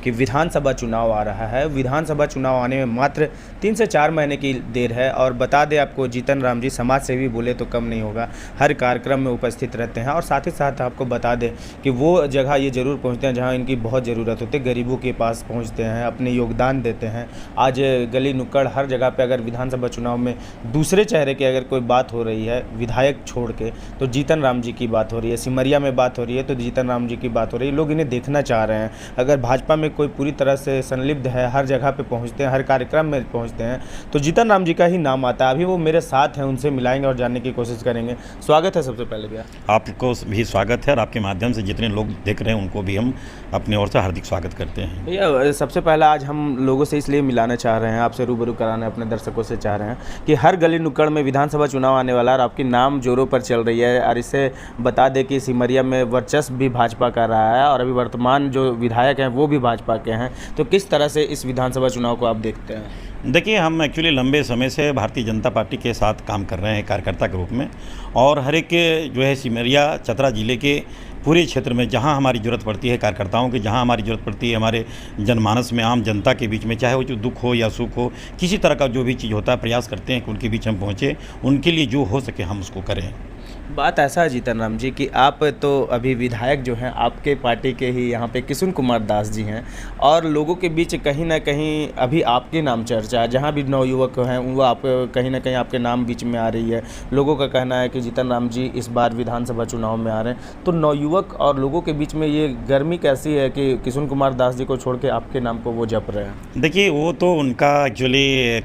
कि विधानसभा चुनाव आ रहा है। विधानसभा चुनाव आने में मात्र 3 से 4 महीने की देर है और बता दें आपको, जीतन राम जी समाज सेवी बोले तो कम नहीं होगा, हर कार्यक्रम में उपस्थित रहते हैं और साथ ही साथ आपको बता दें कि वो जगह ये ज़रूर पहुँचते हैं जहाँ इनकी बहुत ज़रूरत होती है, गरीबों के पास पहुँचते हैं, अपने योगदान देते हैं। आज गली नुक्कड़ हर जगह पर अगर विधानसभा चुनाव में दूसरे चेहरे की अगर कोई बात हो रही है विधायक छोड़ के, तो जीतन राम जी की बात हो रही है। सिमरिया में बात हो रही है तो जीतन राम जी की बात हो रही है। लोग इन्हें देखना चाह रहे हैं। अगर भाजपा में कोई पूरी तरह से संलिप्त है, हर जगह पे पहुंचते हैं, हर कार्यक्रम में पहुंचते हैं, तो जीतन राम जी का ही नाम आता है। अभी वो मेरे साथ हैं, उनसे मिलाएंगे और जानने की कोशिश करेंगे। स्वागत है सबसे पहले भैया। आपको भी स्वागत है और आपके माध्यम से जितने लोग देख रहे हैं उनको भी हम अपने ओर से हार्दिक स्वागत करते हैं। भैया सबसे पहला आज हम लोगों से इसलिए मिलाना चाह रहे हैं, आपसे रूबरू कराना अपने दर्शकों से चाह रहे हैं कि हर गली नुक्कड़ में विधानसभा चुनाव आने वाला है और आपकी नाम जोरों पर चल रही है। और इससे बता दें कि सिमरिया में वर्चस्व भी भाजपा का रहा है और अभी वर्तमान जो विधायक हैं वो भी भाजपा के हैं। तो किस तरह से इस विधानसभा चुनाव को आप देखते हैं? देखिए, हम एक्चुअली लंबे समय से भारतीय जनता पार्टी के साथ काम कर रहे हैं कार्यकर्ता के रूप में, और हर एक जो है सिमरिया चतरा ज़िले के पूरे क्षेत्र में जहां हमारी ज़रूरत पड़ती है कार्यकर्ताओं की, जहां हमारी ज़रूरत पड़ती है हमारे जनमानस में, आम जनता के बीच में, चाहे वो जो दुख हो या सुख हो, किसी तरह का जो भी चीज़ होता है, प्रयास करते हैं कि उनके बीच हम पहुँचे, उनके लिए जो हो सके हम उसको करें। बात ऐसा है जीतन राम जी कि आप तो अभी विधायक जो हैं आपके पार्टी के ही यहाँ पे किशुन कुमार दास जी हैं, और लोगों के बीच कहीं ना कहीं अभी आपके नाम चर्चा है। जहाँ भी नवयुवक हैं वो आप कहीं ना कहीं आपके नाम बीच में आ रही है। लोगों का कहना है कि जीतन राम जी इस बार विधानसभा चुनाव में आ रहे हैं, तो नवयुवक और लोगों के बीच में ये गर्मी कैसी है कि किशुन कुमार दास जी को छोड़ के आपके नाम को वो जप रहे हैं? देखिए, वो तो उनका एक्चुअली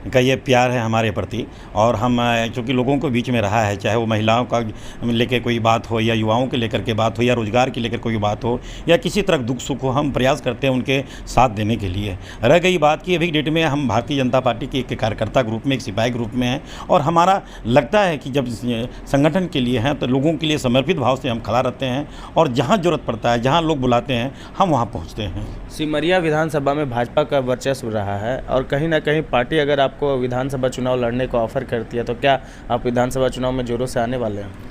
का ये प्यार है हमारे प्रति, और हम चूँकि लोगों के बीच में रहा है, चाहे वो महिलाओं का लेकर कोई बात हो या युवाओं के लेकर के बात हो या रोजगार के लेकर कोई बात हो या किसी तरह दुख सुख हो, हम प्रयास करते हैं उनके साथ देने के लिए। रह गई बात कि अभी डेट में हम भारतीय जनता पार्टी के एक कार्यकर्ता ग्रुप में, एक सिपाही ग्रुप में हैं, और हमारा लगता है कि जब संगठन के लिए हैं तो लोगों के लिए समर्पित भाव से हम खड़ा रहते हैं, और जहाँ ज़रूरत पड़ता है, जहाँ लोग बुलाते हैं, हम वहाँ पहुँचते हैं। सिमरिया विधानसभा में भाजपा का वर्चस्व रहा है और कहीं ना कहीं पार्टी अगर आपको विधानसभा चुनाव लड़ने को ऑफर करती है, तो क्या आप विधानसभा चुनाव में जोरों से आने वाले हैं?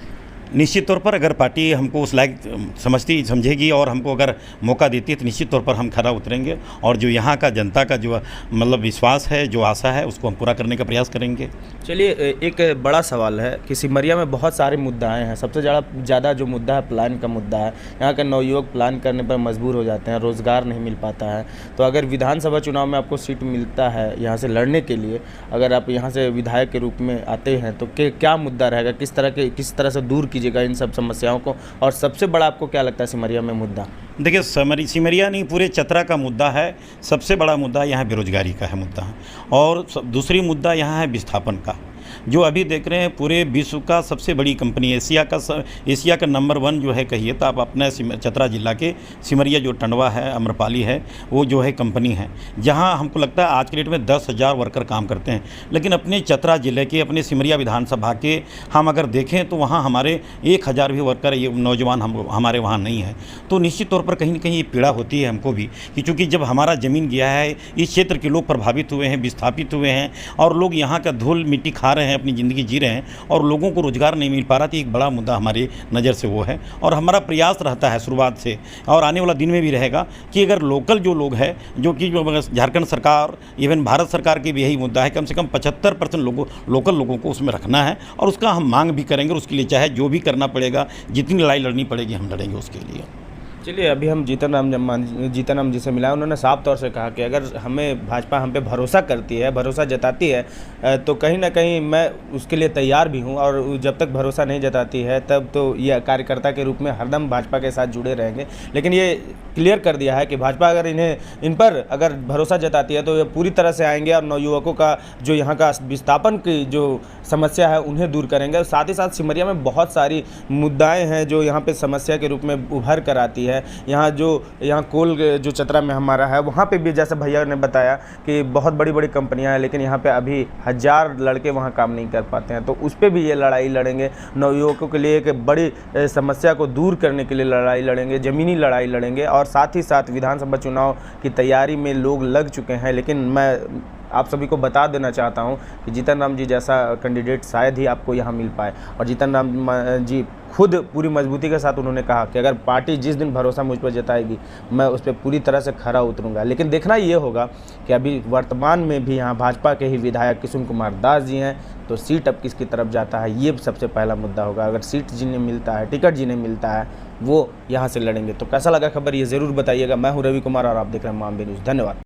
निश्चित तौर पर अगर पार्टी हमको उस लायक समझती समझेगी और हमको अगर मौका देती है तो निश्चित तौर पर हम खरा उतरेंगे, और जो यहाँ का जनता का जो मतलब विश्वास है, जो आशा है, उसको हम पूरा करने का प्रयास करेंगे। चलिए, एक बड़ा सवाल है कि सिमरिया में बहुत सारे मुद्दाएं हैं। सबसे ज़्यादा जो मुद्दा है प्लान का मुद्दा है। यहाँ के नवयुवक प्लान करने पर मजबूर हो जाते हैं, रोज़गार नहीं मिल पाता है। तो अगर विधानसभा चुनाव में आपको सीट मिलता है यहाँ से लड़ने के लिए, अगर आप यहाँ से विधायक के रूप में आते हैं, तो क्या मुद्दा रहेगा? किस तरह से दूर कीजिएगा इन सब समस्याओं को? और सबसे बड़ा आपको क्या लगता है सिमरिया में मुद्दा? देखिए, सिमरिया नहीं, पूरे चतरा का मुद्दा है। सबसे बड़ा मुद्दा यहाँ बेरोजगारी का है मुद्दा, और दूसरी मुद्दा यहाँ है विस्थापन का। जो अभी देख रहे हैं पूरे विश्व का सबसे बड़ी कंपनी, एशिया का नंबर 1 जो है कहिए तो आप अपने चतरा जिला के सिमरिया जो टंडवा है, अम्रपाली है, वो जो है कंपनी है, जहां हमको लगता है आज के डेट में 10,000 वर्कर काम करते हैं। लेकिन अपने चतरा जिले के, अपने सिमरिया विधानसभा के हम अगर देखें तो वहाँ हमारे 1,000 भी वर्कर, ये नौजवान हमारे वहाँ नहीं है। तो निश्चित तौर पर कहीं ना कहीं ये पीड़ा होती है हमको भी कि चूँकि जब हमारा ज़मीन गया है, इस क्षेत्र के लोग प्रभावित हुए हैं, विस्थापित हुए हैं, और लोग यहाँ का धूल मिट्टी खा रहे हैं, अपनी ज़िंदगी जी रहे हैं, और लोगों को रोज़गार नहीं मिल पा रहा। तो एक बड़ा मुद्दा हमारी नज़र से वो है, और हमारा प्रयास रहता है शुरुआत से और आने वाला दिन में भी रहेगा कि अगर लोकल जो लोग हैं, जो कि झारखंड सरकार, इवन भारत सरकार के भी यही मुद्दा है, कम से कम 75% लोकल लोगों को उसमें रखना है, और उसका हम मांग भी करेंगे। उसके लिए चाहे जो भी करना पड़ेगा, जितनी लड़ाई लड़नी पड़ेगी, हम लड़ेंगे उसके लिए। चलिए, अभी हम जीतन राम जी से मिला। उन्होंने साफ तौर से कहा कि अगर हमें भाजपा हम पे भरोसा करती है, भरोसा जताती है, तो कहीं ना कहीं मैं उसके लिए तैयार भी हूं, और जब तक भरोसा नहीं जताती है तब तो ये कार्यकर्ता के रूप में हरदम भाजपा के साथ जुड़े रहेंगे। लेकिन ये क्लियर कर दिया है कि भाजपा अगर इन पर अगर भरोसा जताती है तो ये पूरी तरह से आएंगे और नवयुवकों का जो यहाँ का विस्थापन की जो समस्या है उन्हें दूर करेंगे। साथ ही साथ सिमरिया में बहुत सारी मुद्दाएँ हैं जो यहाँ पर समस्या के रूप में उभर कर आती है। यहाँ कोल जो चतरा में हमारा है, वहाँ पे भी जैसे भैया ने बताया कि बहुत बड़ी बड़ी कंपनियां हैं, लेकिन यहाँ पे अभी 1000 लड़के वहाँ काम नहीं कर पाते हैं। तो उस पर भी ये लड़ाई लड़ेंगे। नवयुवकों के लिए एक बड़ी समस्या को दूर करने के लिए लड़ाई लड़ेंगे, ज़मीनी लड़ाई लड़ेंगे, और साथ ही साथ विधानसभा चुनाव की तैयारी में लोग लग चुके हैं। लेकिन मैं आप सभी को बता देना चाहता हूं कि जीतन राम जी जैसा कैंडिडेट शायद ही आपको यहां मिल पाए, और जीतन राम जी खुद पूरी मजबूती के साथ उन्होंने कहा कि अगर पार्टी जिस दिन भरोसा मुझ पर जताएगी मैं उस पर पूरी तरह से खरा उतरूंगा। लेकिन देखना ये होगा कि अभी वर्तमान में भी यहाँ भाजपा के ही विधायक किशुन कुमार दास जी हैं, तो सीट अब किसकी तरफ जाता है ये सबसे पहला मुद्दा होगा। अगर सीट जिन्हें मिलता है, टिकट जिन्हें मिलता है, वो यहाँ से लड़ेंगे। तो कैसा लगा खबर ये ज़रूर बताइएगा। मैं हूँ रवि कुमार और आप देख रहे हैं मामले न्यूज़। धन्यवाद।